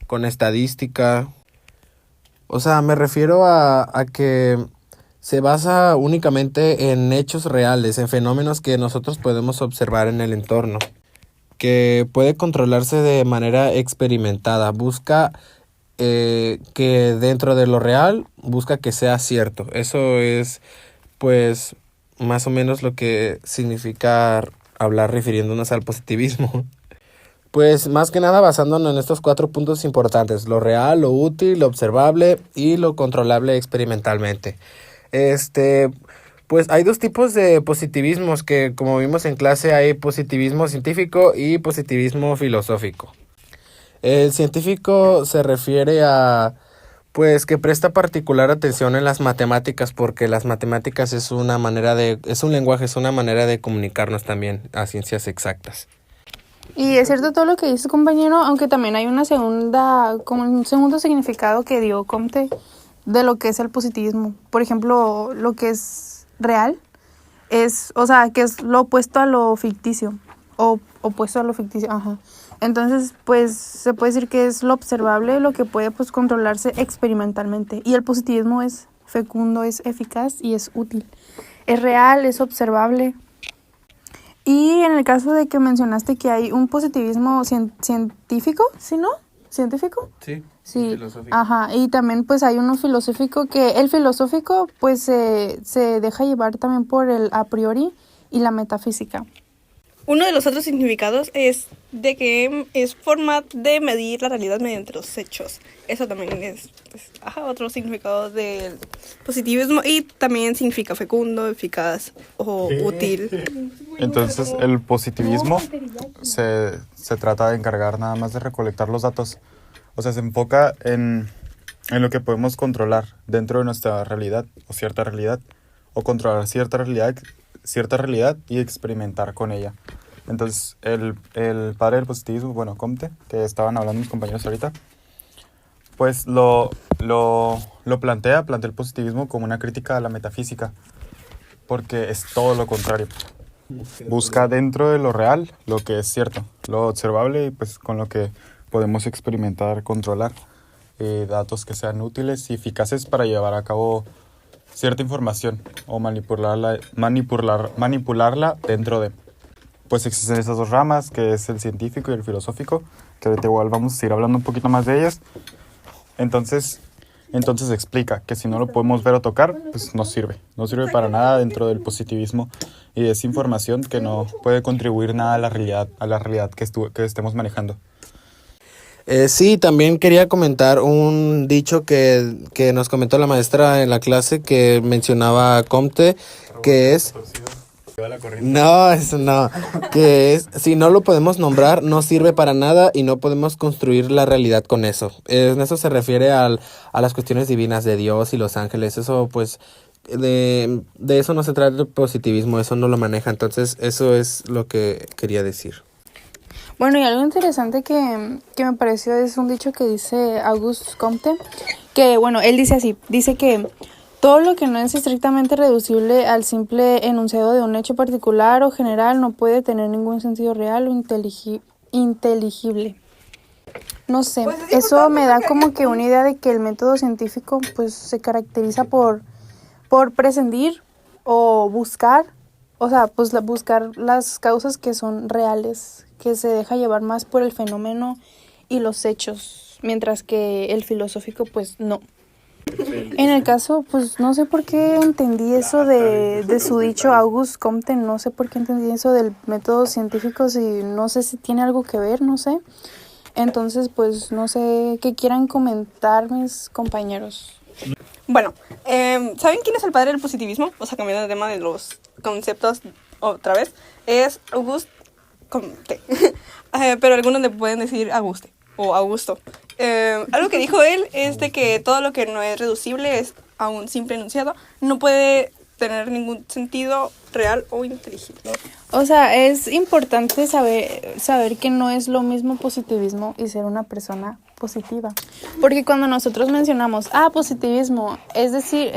con estadística. O sea, me refiero a que se basa únicamente en hechos reales, en fenómenos que nosotros podemos observar en el entorno, que puede controlarse de manera experimentada. Busca que dentro de lo real, busca que sea cierto. Eso es, pues, más o menos lo que significa hablar refiriéndonos al positivismo. Pues más que nada basándonos en estos 4 puntos importantes: lo real, lo útil, lo observable y lo controlable experimentalmente. Pues hay 2 tipos de positivismos que, como vimos en clase, hay positivismo científico y positivismo filosófico. El científico se refiere a, pues, que presta particular atención en las matemáticas, porque las matemáticas es un lenguaje, es una manera de comunicarnos también a ciencias exactas. Y es cierto todo lo que dice, compañero, aunque también hay un segundo significado que dio Comte de lo que es el positivismo. Por ejemplo, lo que es real es, o sea, que es lo opuesto a lo ficticio, o opuesto a lo ficticio, ajá. Entonces, pues, se puede decir que es lo observable, lo que puede, pues, controlarse experimentalmente. Y el positivismo es fecundo, es eficaz y es útil. Es real, es observable. Y en el caso de que mencionaste que hay un positivismo científico, ¿sí, no? ¿Científico? Sí. Filosófico. Ajá, y también pues hay uno filosófico que el filosófico pues se deja llevar también por el a priori y la metafísica. Uno de los otros significados es de que es forma de medir la realidad mediante los hechos. Eso también es otro significado del positivismo y también significa fecundo, eficaz o útil. Entonces, el positivismo se trata de encargar nada más de recolectar los datos. O sea, se enfoca en lo que podemos controlar dentro de nuestra realidad o cierta realidad, o controlar cierta realidad cierta realidad y experimentar con ella. Entonces, el padre del positivismo, bueno, Comte, que estaban hablando mis compañeros ahorita, pues lo plantea el positivismo como una crítica a la metafísica, porque es todo lo contrario. Busca dentro de lo real lo que es cierto, lo observable y pues con lo que podemos experimentar, controlar, datos que sean útiles y eficaces para llevar a cabo cierta información o manipularla dentro de. Pues existen esas dos ramas, que es el científico y el filosófico, que ahorita igual vamos a ir hablando un poquito más de ellas. Entonces explica que si no lo podemos ver o tocar, pues no sirve para nada dentro del positivismo y es información que no puede contribuir nada a la realidad que estemos manejando. Sí, también quería comentar un dicho que nos comentó la maestra en la clase que mencionaba Comte, que es... No, eso no. Que es, si no lo podemos nombrar, no sirve para nada y no podemos construir la realidad con eso. En eso se refiere a las cuestiones divinas de Dios y los ángeles. Eso, pues, de eso no se trata el positivismo, eso no lo maneja. Entonces, eso es lo que quería decir. Bueno, y algo interesante que me pareció es un dicho que dice Auguste Comte, que, bueno, él dice así, dice que todo lo que no es estrictamente reducible al simple enunciado de un hecho particular o general no puede tener ningún sentido real o inteligible. No sé, pues eso me da como que una idea de que el método científico pues se caracteriza por prescindir o buscar, o sea, pues buscar las causas que son reales, que se deja llevar más por el fenómeno y los hechos, mientras que el filosófico pues no. En el caso, pues no sé por qué entendí eso de su dicho Auguste Comte, no sé por qué entendí eso del método científico, si no sé si tiene algo que ver, no sé. Entonces, pues no sé qué quieran comentar mis compañeros. Bueno, ¿saben quién es el padre del positivismo? O sea, cambiando de tema de los conceptos otra vez, es Auguste Comte. Pero algunos le pueden decir Auguste o Augusto. Algo que dijo él es de que todo lo que no es reducible es a un simple enunciado, no puede tener ningún sentido real o inteligible. O sea, es importante saber que no es lo mismo positivismo y ser una persona positiva. Porque cuando nosotros mencionamos, positivismo, es decir,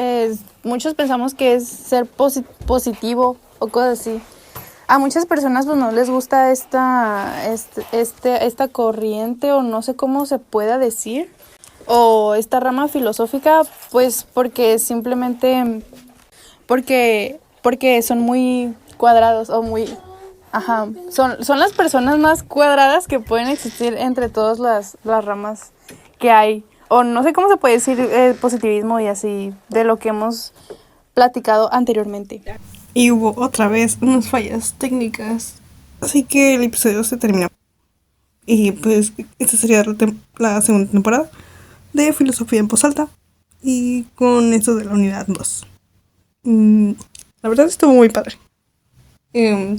muchos pensamos que es ser positivo o cosas así. A muchas personas pues no les gusta esta corriente o no sé cómo se pueda decir, o esta rama filosófica, pues porque simplemente porque son muy cuadrados o muy son las personas más cuadradas que pueden existir entre todas las ramas que hay, o no sé cómo se puede decir positivismo y así, de lo que hemos platicado anteriormente. Y hubo otra vez unas fallas técnicas, así que el episodio se terminó. Y pues esta sería la segunda temporada de Filosofía en Voz Alta, y con esto de la unidad 2. La verdad estuvo muy padre.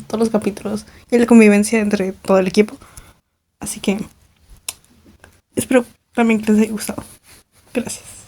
Todos los capítulos y la convivencia entre todo el equipo. Así que espero también que les haya gustado. Gracias.